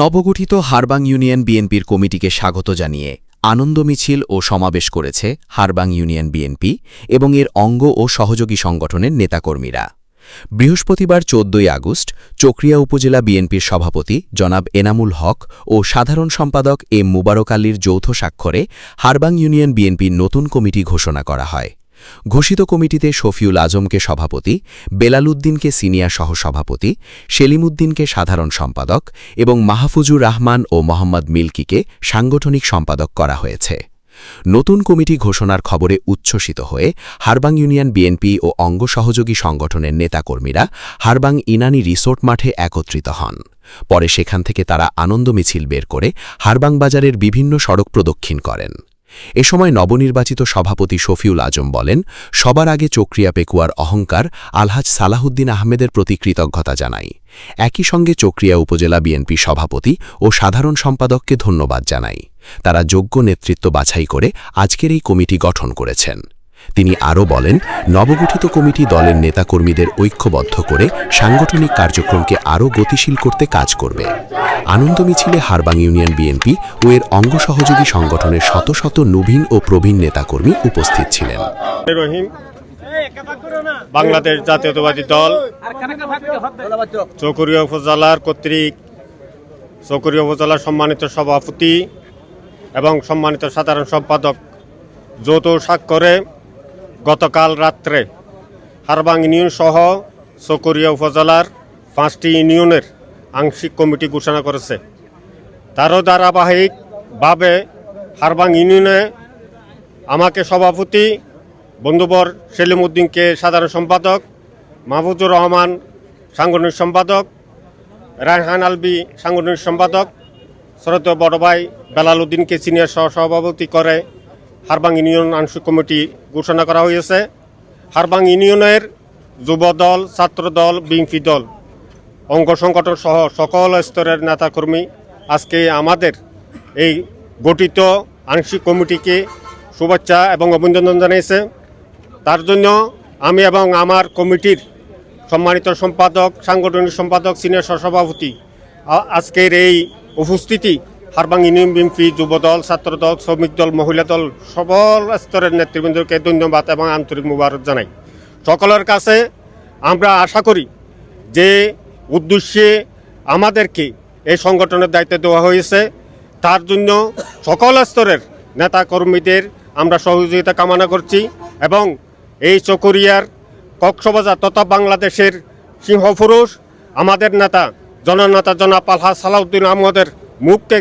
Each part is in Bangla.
নবগঠিত হারবাং ইউনিয়ন বিএনপির কমিটিকে স্বাগত জানিয়ে আনন্দ মিছিল ও সমাবেশ করেছে হারবাং ইউনিয়ন বিএনপি এবং এর অঙ্গ ও সহযোগী সংগঠনের নেতাকর্মীরা। বৃহস্পতিবার ১৪ আগস্ট চকরিয়া উপজেলা বিএনপির সভাপতি জনাব এনামুল হক ও সাধারণ সম্পাদক এম মুবারক আলীর যৌথ স্বাক্ষরে হারবাং ইউনিয়ন বিএনপির নতুন কমিটি ঘোষণা করা হয়। ঘোষিত কমিটিতে শফিউল আজমকে সভাপতি, বেলাল উদ্দিনকে সিনিয়র সহসভাপতি, সেলিম উদ্দিনকে সাধারণ সম্পাদক এবং মাহফুজুর রহমান ও মোহাম্মদ মিল্কিকে সাংগঠনিক সম্পাদক করা হয়েছে। নতুন কমিটি ঘোষণার খবরে উচ্ছ্বসিত হয়ে হারবাং ইউনিয়ন বিএনপি ও অঙ্গ সহযোগী সংগঠনের নেতাকর্মীরা হারবাং ইনানী রিসোর্ট মাঠে একত্রিত হন। পরে সেখান থেকে তারা আনন্দ মিছিল বের করে হারবাং বাজারের বিভিন্ন সড়ক প্রদক্ষিণ করেন। এ সময় নবনির্বাচিত সভাপতি শফিউল আজম বলেন, সবার আগে চকরিয়া পেকুয়ার অহংকার আলহাজ সালাহুদ্দিন আহমেদের প্রতি কৃতজ্ঞতা জানাই। একই সঙ্গে চকরিয়া উপজেলা বিএনপি সভাপতি ও সাধারণ সম্পাদককে ধন্যবাদ জানাই। তারা যোগ্য নেতৃত্ব বাছাই করে আজকের এই কমিটি গঠন করেছেন। তিনি আরও বলেন, নবগঠিত কমিটি দলের নেতাকর্মীদের ঐক্যবদ্ধ করে সাংগঠনিক কার্যক্রমকে আরও গতিশীল করতে কাজ করবে। আনন্দ মিছিলে হারবাং ইউনিয়ন বিএনপি ও এর অঙ্গ সহযোগী সংগঠনের শত শত নবীন ও প্রবীণ নেতাকর্মী উপস্থিত ছিলেন। বাংলাদেশ জাতীয়তাবাদী দল চকরিয়া উপজেলার কর্তৃক চকরিয়া উপজেলার সম্মানিত সভাপতি এবং সম্মানিত সাধারণ সম্পাদক যৌথ স্বাক্ষরে গতকাল রাত্রে হারবাং ইউনিয়ন সহ চকরিয়া উপজেলার 5টি ইউনিয়নের আংশিক কমিটি ঘোষণা করেছে। তারও ধারাবাহিকভাবে হারবাং ইউনিয়নে আমাকে সভাপতি, বন্ধুবর সেলিম উদ্দিনকে সাধারণ সম্পাদক, মাহফুজুর রহমান সাংগঠনিক সম্পাদক, রায়হান আলবি সাংগঠনিক সম্পাদক, শ্রদ্ধেয় বড় ভাই বেলাল উদ্দিনকে সিনিয়র সহসভাপতি করে হারবাং ইউনিয়ন আংশিক কমিটি ঘোষণা করা হয়েছে। হারবাং ইউনিয়নের যুবদল, ছাত্রদল, বিএনপি দল, অঙ্গ সংগঠন সহ সকল স্তরের নেতাকর্মী আজকে আমাদের এই গঠিত আংশিক কমিটিকে শুভেচ্ছা এবং অভিনন্দন জানিয়েছে। তার জন্য আমি এবং আমার কমিটির সম্মানিত সম্পাদক, সাংগঠনিক সম্পাদক, সিনিয়র সহসভাপতি আজকের এই উপস্থিতি হারবাং ইউনিয়ন বিএনপি, যুবদল, ছাত্রদল, শ্রমিক দল, মহিলা দল সকল স্তরের নেতৃবৃন্দকে ধন্যবাদ এবং আন্তরিক মুবারক জানাই। সকলের কাছে আমরা আশা করি যে উদ্দেশ্যে আমাদেরকে এই সংগঠনের দায়িত্ব দেওয়া হয়েছে তার জন্য সকল স্তরের নেতাকর্মীদের আমরা সহযোগিতা কামনা করছি এবং এই চকরিয়ার কক্সবাজার তথা বাংলাদেশের সিংহপুরুষ আমাদের নেতা জননেতা জনাব আলহাজ সালাউদ্দিন আহমদের মুখকে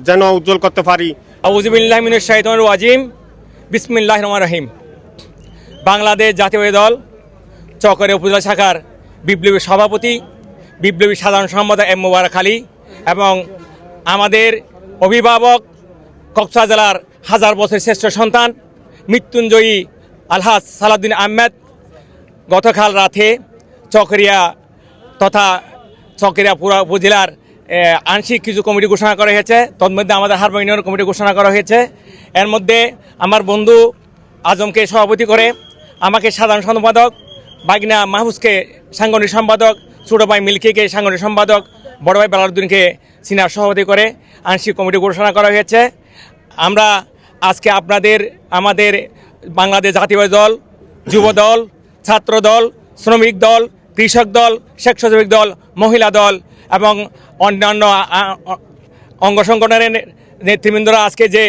যেন উজ্জ্বল করতে পারি। আউযু বিল্লাহি মিনাশ শাইতানির রাজিম। বিসমিল্লাহির রহমানির রহিম। বাংলাদেশ জাতীয় দল চকরিয়া উপজেলা শাখার বিপ্লবী সভাপতি, বিপ্লবী সাধারণ সম্পাদক এম মুবারক আলী এবং আমাদের অভিভাবক কক্সবাজার জেলার হাজার বছরের শ্রেষ্ঠ সন্তান মৃত্যুঞ্জয়ী আলহাজ সালাউদ্দিন আহমেদ গতকাল রাতে চকরিয়া তথা চকরিয়া পুরা উপজেলার আংশিক কিছু কমিটি ঘোষণা করা হয়েছে। তন্মধ্যে আমাদের হারবাং ইউনিয়ন কমিটি ঘোষণা করা হয়েছে। এর মধ্যে আমার বন্ধু আজমকে সভাপতি করে, আমাকে সাধারণ সম্পাদক, বাগিনা মাহফুজকে সাংগঠনিক সম্পাদক, ছোটো ভাই মিল্কিকে সাংগঠনিক সম্পাদক, বড় ভাই বেলাল উদ্দিনকে সিনিয়র সভাপতি করে আংশিক কমিটি ঘোষণা করা হয়েছে। আমরা আজকে আমাদের বাংলাদেশ জাতীয় দল, যুবদল, ছাত্রদল, শ্রমিক দল, কৃষক দল, স্বেচ্ছাসেবক দল, মহিলা দল এবং অন্যান্য অঙ্গ সংগঠনের নেতৃবৃন্দরা আজকে যে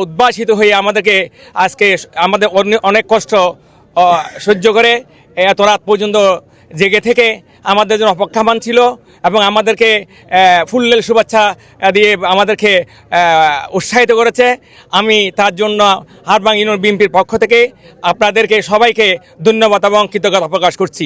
উদ্ভাসিত হয়ে আমাদেরকে আজকে আমাদের অনেক কষ্ট সহ্য করে এত রাত পর্যন্ত জেগে থেকে আমাদের জন্য অপেক্ষমান ছিল এবং আমাদেরকে ফুলেল শুভেচ্ছা দিয়ে আমাদেরকে উৎসাহিত করেছে। আমি তার জন্য হারবাং ইউনিয়ন বিএনপির পক্ষ থেকে আপনাদেরকে সবাইকে ধন্যবাদ এবং কৃতজ্ঞতা প্রকাশ করছি।